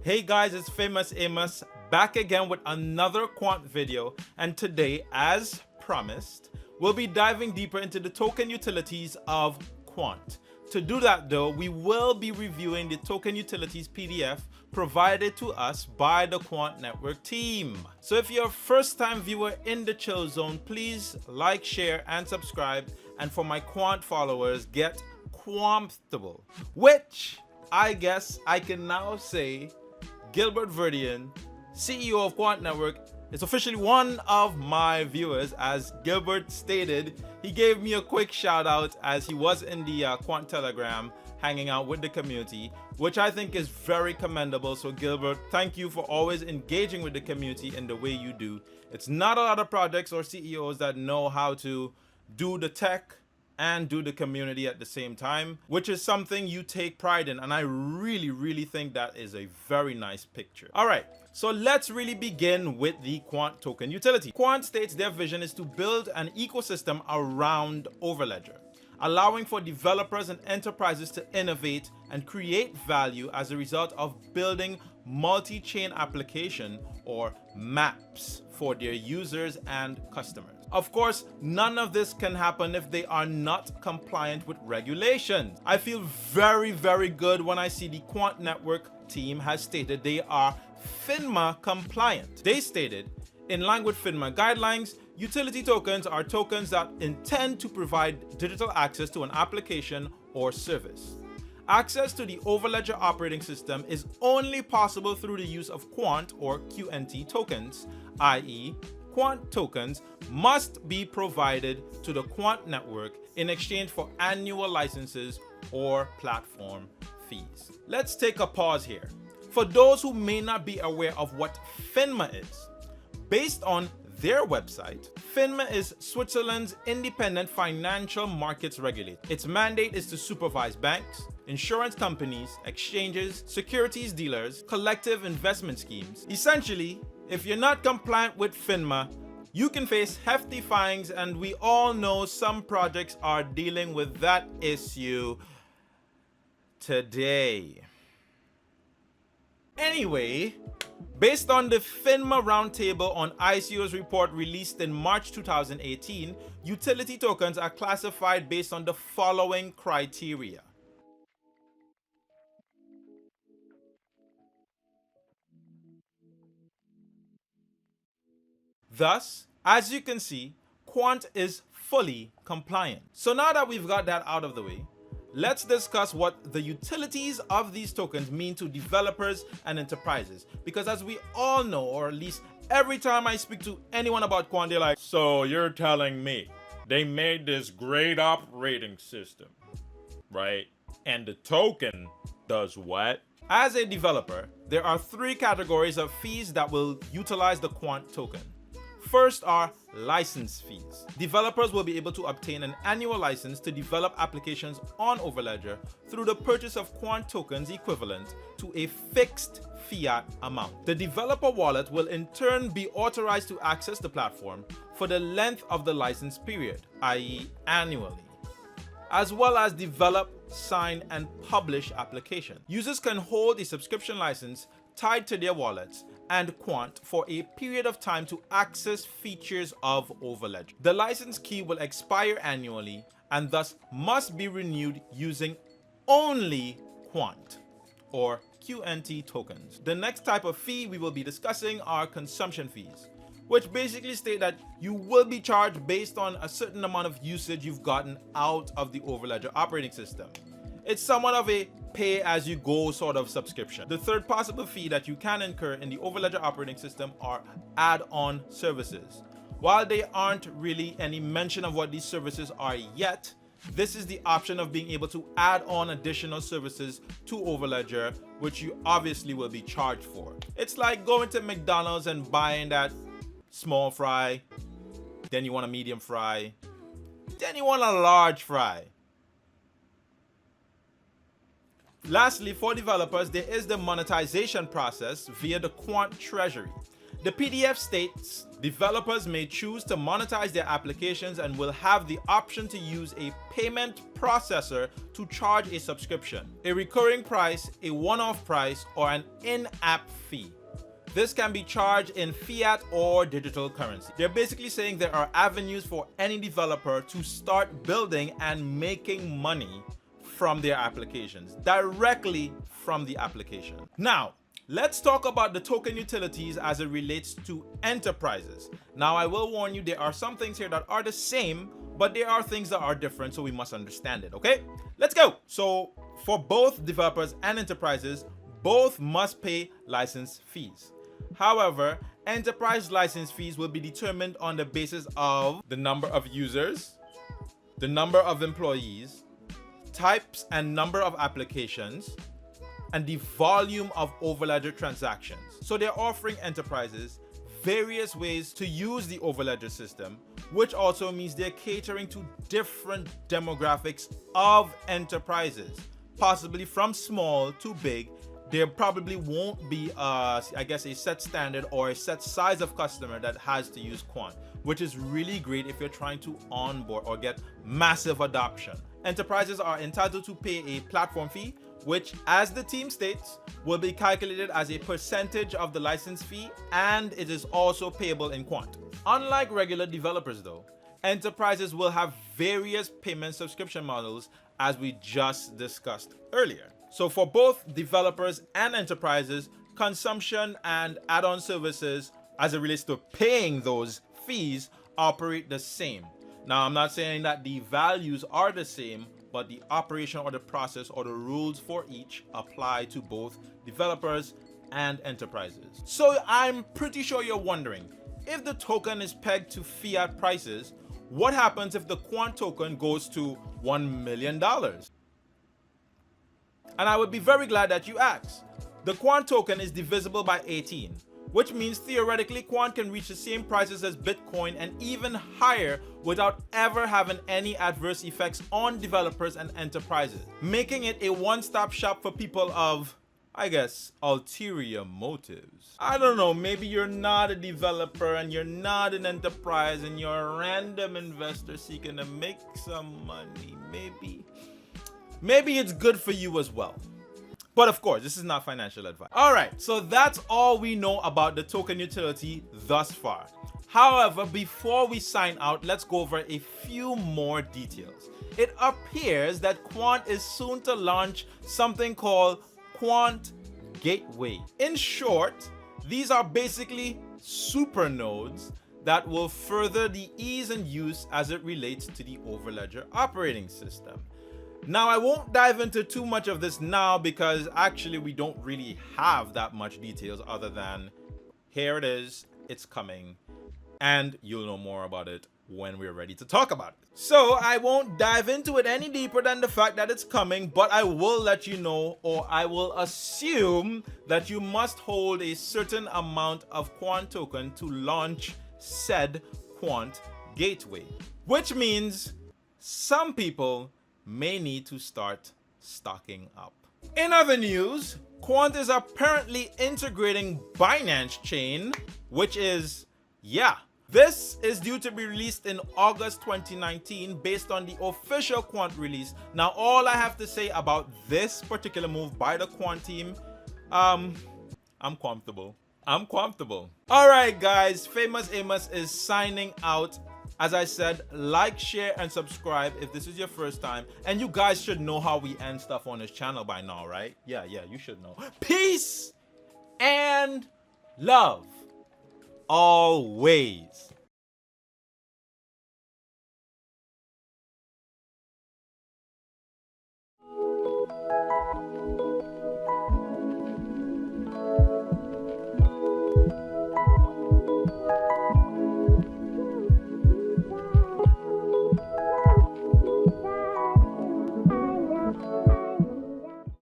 Hey guys, it's Famous Amos back again with another Quant video, and today, as promised, we'll be diving deeper into the token utilities of Quant. To do that though, we will be reviewing the token utilities PDF provided to us by the Quant Network team. So if you're a first-time viewer in the chill zone, please like, share, and subscribe. And for my Quant followers, get comfortable, which I guess I can now say Gilbert Verdian, CEO of Quant Network, is officially one of my viewers. As Gilbert stated, he gave me a quick shout out as he was in the Quant Telegram hanging out with the community, which I think is very commendable. So Gilbert, thank you for always engaging with the community in the way you do. It's not a lot of projects or CEOs that know how to do the tech and do the community at the same time, which is something you take pride in, and I really think that is a very nice picture. All right, so let's really begin with the Quant token utility. Quant states their vision is to build an ecosystem around Overleder, allowing for developers and enterprises to innovate and create value as a result of building multi-chain application or maps for their users and customers. Of course, none of this can happen if they are not compliant with regulations. I feel very good when I see the Quant Network team has stated they are FINMA compliant. They stated, in line with FINMA guidelines, utility tokens are tokens that intend to provide digital access to an application or service. Access to the Overleder operating system is only possible through the use of Quant or QNT tokens, i.e., Quant tokens must be provided to the Quant network in exchange for annual licenses or platform fees. Let's take a pause here. For those who may not be aware of what FINMA is, based on their website, FINMA is Switzerland's independent financial markets regulator. Its mandate is to supervise banks, insurance companies, exchanges, securities dealers, collective investment schemes. Essentially, if you're not compliant with FINMA, you can face hefty fines, and we all know some projects are dealing with that issue today. Anyway, based on the FINMA Roundtable on ICO's report released in March 2018, utility tokens are classified based on the following criteria. Thus, as you can see, Quant is fully compliant. So now that we've got that out of the way, let's discuss what the utilities of these tokens mean to developers and enterprises. Because as we all know, or at least every time I speak to anyone about Quant, they're like, so you're telling me they made this great operating system, right? And the token does what? As a developer, there are three categories of fees that will utilize the Quant token. First are license fees. Developers will be able to obtain an annual license to develop applications on Overleder through the purchase of Quant tokens equivalent to a fixed fiat amount. The developer wallet will in turn be authorized to access the platform for the length of the license period, i.e. annually, as well as develop, sign, and publish applications. Users can hold a subscription license tied to their wallets and Quant for a period of time to access features of Overleder. The license key will expire annually and thus must be renewed using only Quant or QNT tokens. The next type of fee we will be discussing are consumption fees, which basically state that you will be charged based on a certain amount of usage you've gotten out of the Overleder operating system. It's somewhat of a pay-as-you-go sort of subscription. The third possible fee that you can incur in the Overleder operating system are add-on services. While there aren't really any mention of what these services are yet, this is the option of being able to add on additional services to Overleder, which you obviously will be charged for. It's like going to McDonald's and buying that small fry, then you want a medium fry, then you want a large fry. Lastly, for developers, there is the monetization process via the Quant treasury. The PDF states developers may choose to monetize their applications and will have the option to use a payment processor to charge a subscription, a recurring price, a one-off price, or an in-app fee. This can be charged in fiat or digital currency. They're basically saying there are avenues for any developer to start building and making money from their applications, directly from the application. Now, let's talk about the token utilities as it relates to enterprises. Now, I will warn you, there are some things here that are the same, but there are things that are different, so we must understand it, okay? Let's go. So, for both developers and enterprises, both must pay license fees. However, enterprise license fees will be determined on the basis of the number of users, the number of employees, types and number of applications, and the volume of Overleder transactions. So they're offering enterprises various ways to use the Overleder system, which also means they're catering to different demographics of enterprises, possibly from small to big. There probably won't be, a set standard or a set size of customer that has to use Quant, which is really great if you're trying to onboard or get massive adoption. Enterprises are entitled to pay a platform fee, which, as the team states, will be calculated as a percentage of the license fee, and it is also payable in Quant. Unlike regular developers though, enterprises will have various payment subscription models, as we just discussed earlier. So for both developers and enterprises, consumption and add-on services as it relates to paying those fees operate the same. Now, I'm not saying that the values are the same, but the operation or the process or the rules for each apply to both developers and enterprises. So I'm pretty sure you're wondering, if the token is pegged to fiat prices, what happens if the Quant token goes to $1 million? And I would be very glad that you asked. The Quant token is divisible by 18, which means theoretically Quant can reach the same prices as Bitcoin and even higher without ever having any adverse effects on developers and enterprises, making it a one-stop shop for people of, I guess, ulterior motives. I don't know, maybe you're not a developer and you're not an enterprise and you're a random investor seeking to make some money. Maybe it's good for you as well. But of course, this is not financial advice. All right, so that's all we know about the token utility thus far. However, before we sign out, let's go over a few more details. It appears that Quant is soon to launch something called Quant Gateway. In short, these are basically super nodes that will further the ease and use as it relates to the Overleder operating system. Now, I won't dive into too much of this now because actually we don't really have that much details other than here it is, it's coming, and you'll know more about it when we're ready to talk about it. So I won't dive into it any deeper than the fact that it's coming, but I will let you know, or I will assume that you must hold a certain amount of Quant token to launch said Quant Gateway, which means some people may need to start stocking up. In other news, Quant is apparently integrating Binance chain, which is, this is due to be released in August 2019 based on the official Quant release. Now, all I have to say about this particular move by the Quant team, I'm comfortable. All right, guys, Famous Amos is signing out. As I said, like, share, and subscribe if this is your first time. And you guys should know how we end stuff on this channel by now, right? Yeah, you should know. Peace and love. Always.